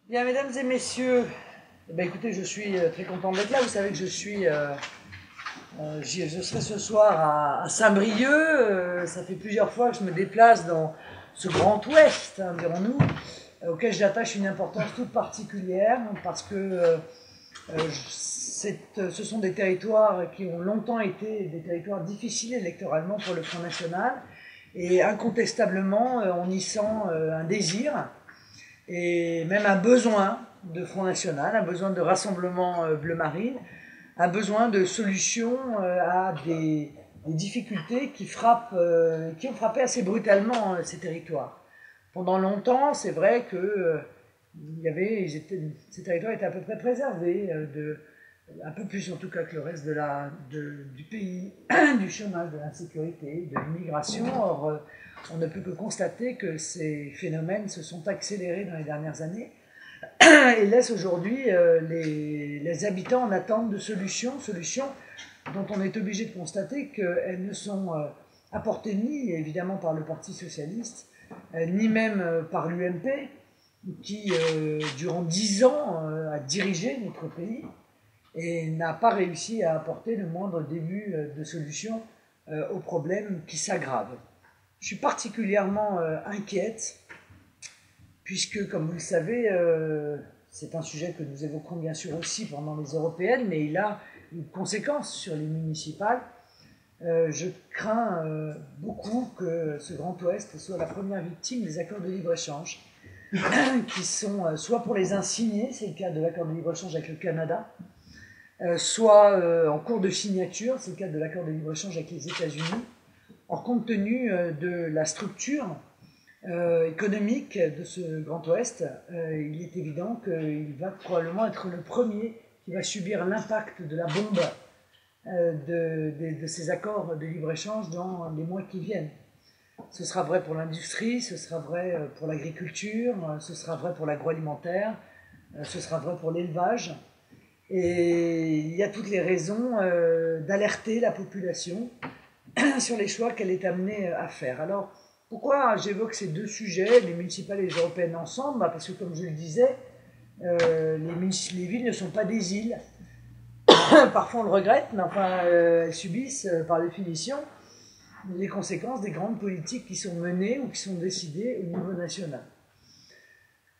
Bien, mesdames et messieurs, écoutez, je suis très content d'être là. Vous savez que je serai ce soir à Saint-Brieuc. Ça fait plusieurs fois que je me déplace dans ce grand ouest, hein, dirons-nous, auquel j'attache une importance toute particulière parce que ce sont des territoires qui ont longtemps été des territoires difficiles électoralement pour le Front National. Et incontestablement, on y sent un désir et même un besoin de Front National, un besoin de rassemblement bleu-marine, un besoin de solution à des difficultés qui ont frappé assez brutalement ces territoires. Pendant longtemps, c'est vrai que ces territoires étaient à peu près préservés, un peu plus en tout cas que le reste du pays, du chômage, de l'insécurité, de l'immigration. Or, on ne peut que constater que ces phénomènes se sont accélérés dans les dernières années et laissent aujourd'hui les habitants en attente de solutions dont on est obligé de constater qu'elles ne sont apportées ni évidemment par le Parti socialiste, ni même par l'UMP, qui durant 10 ans a dirigé notre pays et n'a pas réussi à apporter le moindre début de solution aux problèmes qui s'aggravent. Je suis particulièrement inquiète, puisque, comme vous le savez, c'est un sujet que nous évoquerons bien sûr aussi pendant les européennes, mais il a une conséquence sur les municipales. Je crains beaucoup que ce Grand Ouest soit la première victime des accords de libre-échange, qui sont soit pour les insigner, c'est le cas de l'accord de libre-échange avec le Canada, soit en cours de signature, c'est le cas de l'accord de libre-échange avec les États-Unis. Or, compte tenu de la structure économique de ce Grand Ouest, il est évident qu'il va probablement être le premier qui va subir l'impact de la bombe de ces accords de libre-échange dans les mois qui viennent. Ce sera vrai pour l'industrie, ce sera vrai pour l'agriculture, ce sera vrai pour l'agroalimentaire, ce sera vrai pour l'élevage. Et il y a toutes les raisons d'alerter la population sur les choix qu'elle est amenée à faire. Alors, pourquoi j'évoque ces deux sujets, les municipales et les européennes ensemble? Parce que, comme je le disais, les villes ne sont pas des îles. Parfois on le regrette, mais enfin, elles subissent, par définition, les conséquences des grandes politiques qui sont menées ou qui sont décidées au niveau national.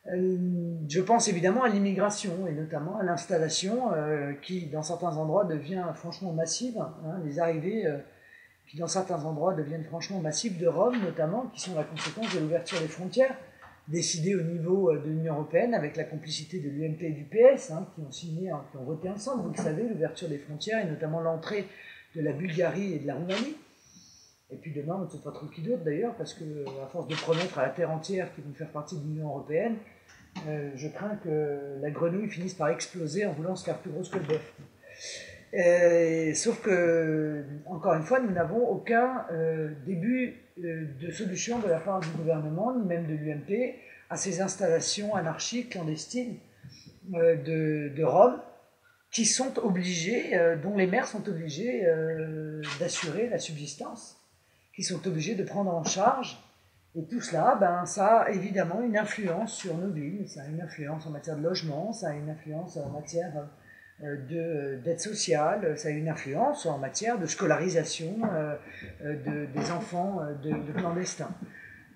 Je pense évidemment à l'immigration et notamment à l'installation qui, dans certains endroits, devient franchement massive. Hein, les arrivées qui, dans certains endroits, deviennent franchement massives, de Rome notamment, qui sont la conséquence de l'ouverture des frontières, décidée au niveau de l'Union européenne avec la complicité de l'UMP et du PS, hein, qui ont voté ensemble, vous le savez, l'ouverture des frontières et notamment l'entrée de la Bulgarie et de la Roumanie. Et puis demain, on ne sait pas trop qui d'autre d'ailleurs, parce que à force de promettre à la terre entière qu'ils vont faire partie de l'Union européenne, je crains que la grenouille finisse par exploser en voulant se faire plus grosse que le bœuf. Sauf que, encore une fois, nous n'avons aucun début de solution de la part du gouvernement, ni même de l'UMP, à ces installations anarchiques, clandestines de Rome, qui sont obligés, dont les maires sont obligés d'assurer la subsistance, qui sont obligés de prendre en charge. Et tout cela, ça a évidemment une influence sur nos villes, ça a une influence en matière de logement, ça a une influence en matière d'aide sociale, ça a une influence en matière de scolarisation des enfants de clandestins.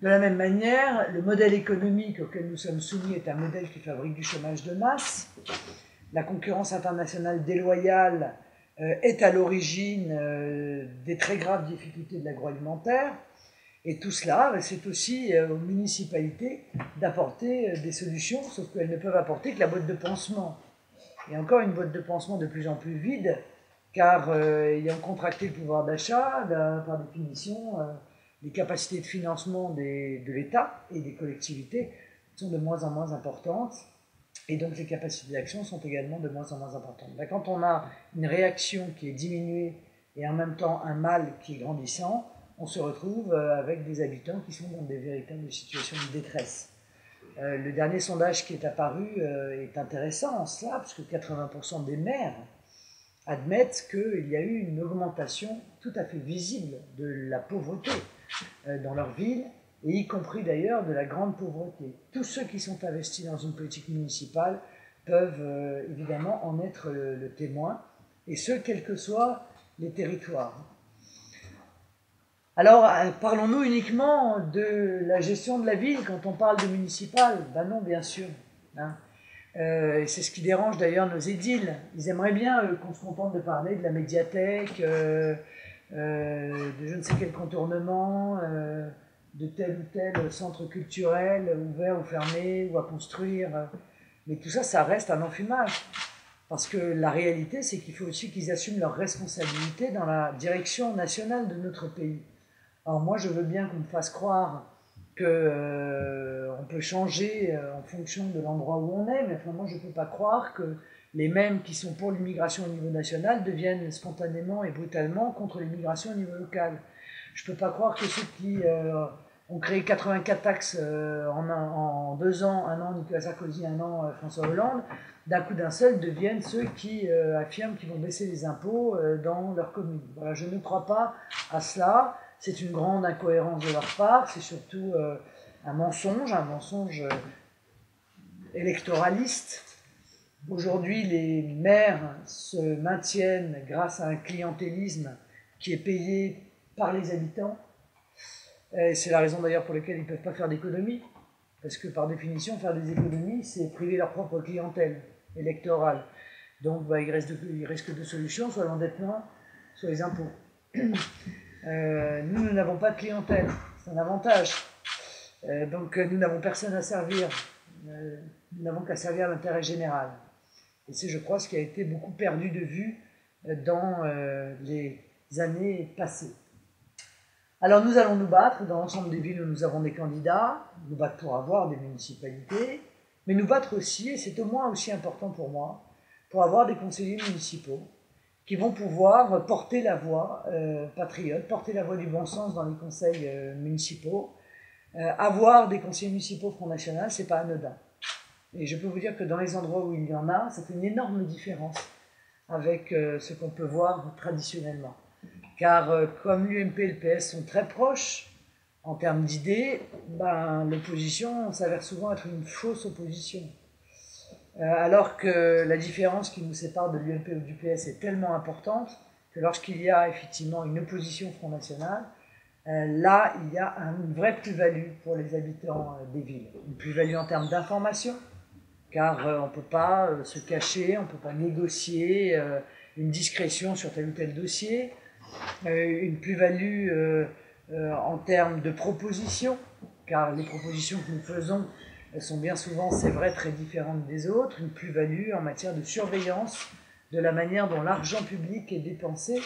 De la même manière, le modèle économique auquel nous sommes soumis est un modèle qui fabrique du chômage de masse. La concurrence internationale déloyale est à l'origine des très graves difficultés de l'agroalimentaire. Et tout cela, c'est aussi aux municipalités d'apporter des solutions, sauf qu'elles ne peuvent apporter que la boîte de pansement. Et encore une boîte de pansement de plus en plus vide, car ayant contracté le pouvoir d'achat, par définition, les capacités de financement de l'État et des collectivités sont de moins en moins importantes, et donc les capacités d'action sont également de moins en moins importantes. Quand on a une réaction qui est diminuée et en même temps un mal qui est grandissant, on se retrouve avec des habitants qui sont dans des véritables situations de détresse. Le dernier sondage qui est apparu est intéressant en cela, parce que 80% des maires admettent qu'il y a eu une augmentation tout à fait visible de la pauvreté dans leur ville et y compris d'ailleurs de la grande pauvreté. Tous ceux qui sont investis dans une politique municipale peuvent évidemment en être le témoin, et ce, quels que soient les territoires. Alors, parlons-nous uniquement de la gestion de la ville quand on parle de municipal? Ben non, bien sûr. Hein. C'est ce qui dérange d'ailleurs nos édiles. Ils aimeraient bien qu'on se contente de parler de la médiathèque, de je ne sais quel contournement, de tel ou tel centre culturel ouvert ou fermé ou à construire. Mais tout ça, ça reste un enfumage. Parce que la réalité, c'est qu'il faut aussi qu'ils assument leurs responsabilités dans la direction nationale de notre pays. Alors moi, je veux bien qu'on me fasse croire qu'on peut changer en fonction de l'endroit où on est, mais enfin, moi, je ne peux pas croire que les mêmes qui sont pour l'immigration au niveau national deviennent spontanément et brutalement contre l'immigration au niveau local. Je ne peux pas croire que ceux qui ont créé 84 taxes en 2 ans, un an Nicolas Sarkozy, un an François Hollande, d'un coup d'un seul deviennent ceux qui affirment qu'ils vont baisser les impôts dans leur commune. Voilà, je ne crois pas à cela. C'est une grande incohérence de leur part, c'est surtout un mensonge électoraliste. Aujourd'hui, les maires se maintiennent grâce à un clientélisme qui est payé par les habitants. Et c'est la raison d'ailleurs pour laquelle ils ne peuvent pas faire d'économies, parce que par définition, faire des économies, c'est priver leur propre clientèle électorale. Donc il reste que deux solutions, soit l'endettement, soit les impôts. Nous n'avons pas de clientèle, c'est un avantage. Donc nous n'avons personne à servir, nous n'avons qu'à servir l'intérêt général. Et c'est, je crois, ce qui a été beaucoup perdu de vue dans les années passées. Alors nous allons nous battre dans l'ensemble des villes où nous avons des candidats, nous battre pour avoir des municipalités, mais nous battre aussi, et c'est au moins aussi important pour moi, pour avoir des conseillers municipaux qui vont pouvoir porter la voix patriote, porter la voix du bon sens dans les conseils municipaux. Avoir des conseillers municipaux Front National, c'est pas anodin. Et je peux vous dire que dans les endroits où il y en a, ça fait une énorme différence avec ce qu'on peut voir traditionnellement. Car comme l'UMP et le PS sont très proches en termes d'idées, l'opposition s'avère souvent être une fausse opposition. Alors que la différence qui nous sépare de l'UMP ou du PS est tellement importante que lorsqu'il y a effectivement une opposition Front National, là, il y a une vraie plus-value pour les habitants des villes. Une plus-value en termes d'information, car on ne peut pas se cacher, on ne peut pas négocier une discrétion sur tel ou tel dossier. Une plus-value en termes de propositions, car les propositions que nous faisons elles sont bien souvent, c'est vrai, très différentes des autres. Une plus-value en matière de surveillance de la manière dont l'argent public est dépensé.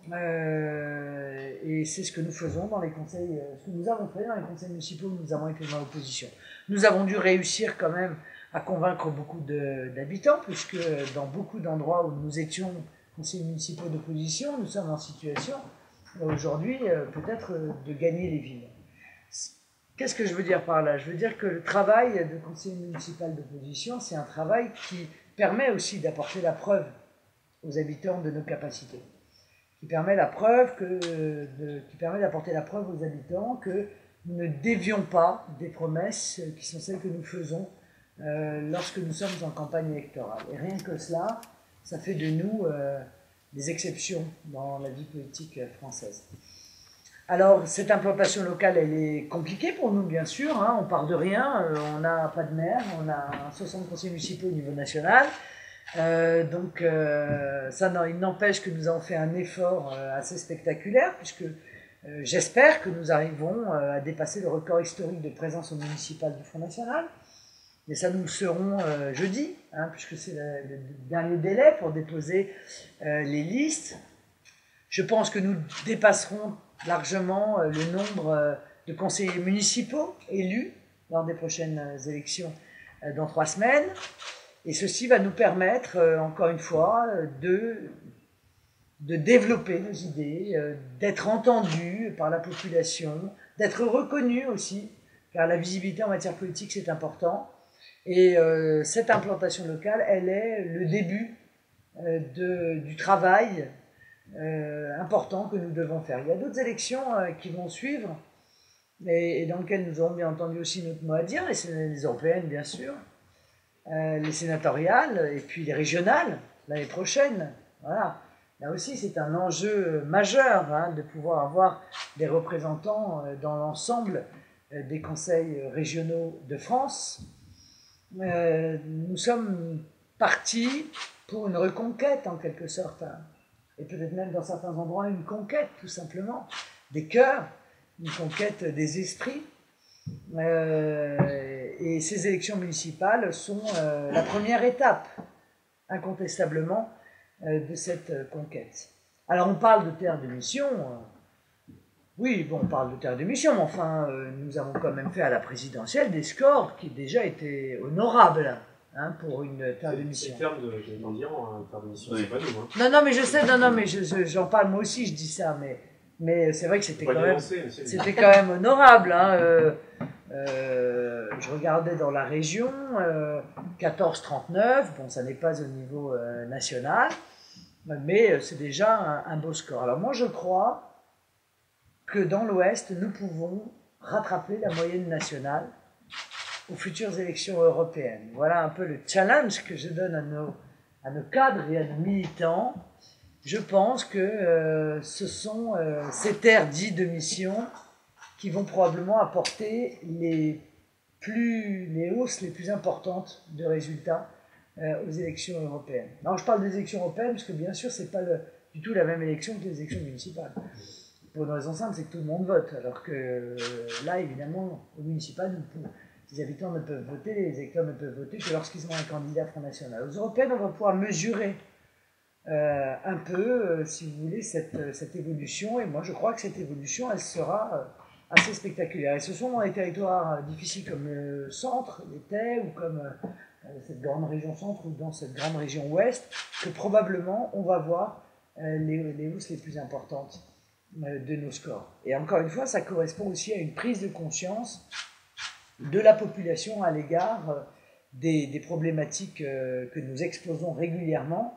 Et c'est ce que nous faisons dans les conseils, ce que nous avons fait dans les conseils municipaux où nous avons été dans l'opposition. Nous avons dû réussir quand même à convaincre beaucoup d'habitants, puisque dans beaucoup d'endroits où nous étions conseillers municipaux d'opposition, nous sommes en situation aujourd'hui peut-être de gagner les villes. Qu'est-ce que je veux dire par là? Je veux dire que le travail de conseiller municipal d'opposition, c'est un travail qui permet aussi d'apporter la preuve aux habitants de nos capacités, qui permet d'apporter la preuve aux habitants que nous ne dévions pas des promesses qui sont celles que nous faisons lorsque nous sommes en campagne électorale. Et rien que cela, ça fait de nous des exceptions dans la vie politique française. Alors, cette implantation locale, elle est compliquée pour nous, bien sûr. Hein, on part de rien, on n'a pas de maire, on a 60 conseillers municipaux au niveau national. Donc, il n'empêche que nous avons fait un effort assez spectaculaire, puisque j'espère que nous arrivons à dépasser le record historique de présence au municipal du Front National. Mais ça, nous le saurons jeudi, hein, puisque c'est le dernier délai pour déposer les listes. Je pense que nous dépasserons largement le nombre de conseillers municipaux élus lors des prochaines élections dans 3 semaines. Et ceci va nous permettre, encore une fois, de développer nos idées, d'être entendus par la population, d'être reconnus aussi, car la visibilité en matière politique, c'est important. Et cette implantation locale, elle est le début du travail important que nous devons faire. Il y a d'autres élections qui vont suivre et dans lequel nous aurons bien entendu aussi notre mot à dire, les européennes bien sûr, les sénatoriales et puis les régionales l'année prochaine. Voilà. Là aussi, c'est un enjeu majeur hein, de pouvoir avoir des représentants dans l'ensemble des conseils régionaux de France. Nous sommes partis pour une reconquête en quelque sorte, hein, et peut-être même dans certains endroits une conquête tout simplement, des cœurs, une conquête des esprits. Et ces élections municipales sont la première étape, incontestablement, de cette conquête. Alors on parle de terre de mission, oui, bon, on parle de terre de mission, mais enfin, nous avons quand même fait à la présidentielle des scores qui déjà étaient honorables hein, pour une terre de mission. C'est le terme de mendiant, hein, terre de mission, oui. C'est pas nous. Hein. Non, mais je sais, non, mais j'en parle moi aussi, je dis ça, mais c'est vrai que c'était quand même honorable. Hein, je regardais dans la région, 14,39, bon, ça n'est pas au niveau national, mais c'est déjà un beau score. Alors moi, je crois que dans l'Ouest, nous pouvons rattraper la moyenne nationale aux futures élections européennes. Voilà un peu le challenge que je donne à nos cadres et à nos militants. Je pense que ce sont ces terres dites de mission qui vont probablement apporter les hausses les plus importantes de résultats aux élections européennes. Alors je parle des élections européennes parce que bien sûr ce n'est pas du tout la même élection que les élections municipales. Pour une raison simple, c'est que tout le monde vote, alors que là évidemment au municipal, les habitants ne peuvent voter, les électeurs ne peuvent voter que lorsqu'ils ont un candidat Front National. Aux européennes, on va pouvoir mesurer un peu, si vous voulez, cette évolution, et moi je crois que cette évolution, elle sera assez spectaculaire. Et ce sont dans les territoires difficiles comme le centre, l'était, ou comme cette grande région centre, ou dans cette grande région ouest, que probablement on va voir les hausses les plus importantes de nos scores. Et encore une fois, ça correspond aussi à une prise de conscience de la population à l'égard des problématiques que nous exposons régulièrement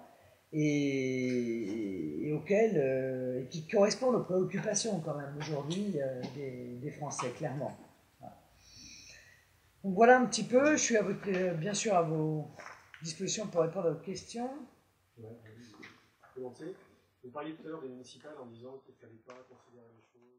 et auxquelles qui correspondent aux préoccupations quand même aujourd'hui des Français, clairement. Voilà. Donc voilà un petit peu, je suis bien sûr à vos dispositions pour répondre à vos questions. Ouais, commencer. Vous parliez tout à l'heure des municipales en disant qu'il ne fallait pas considérer les choses.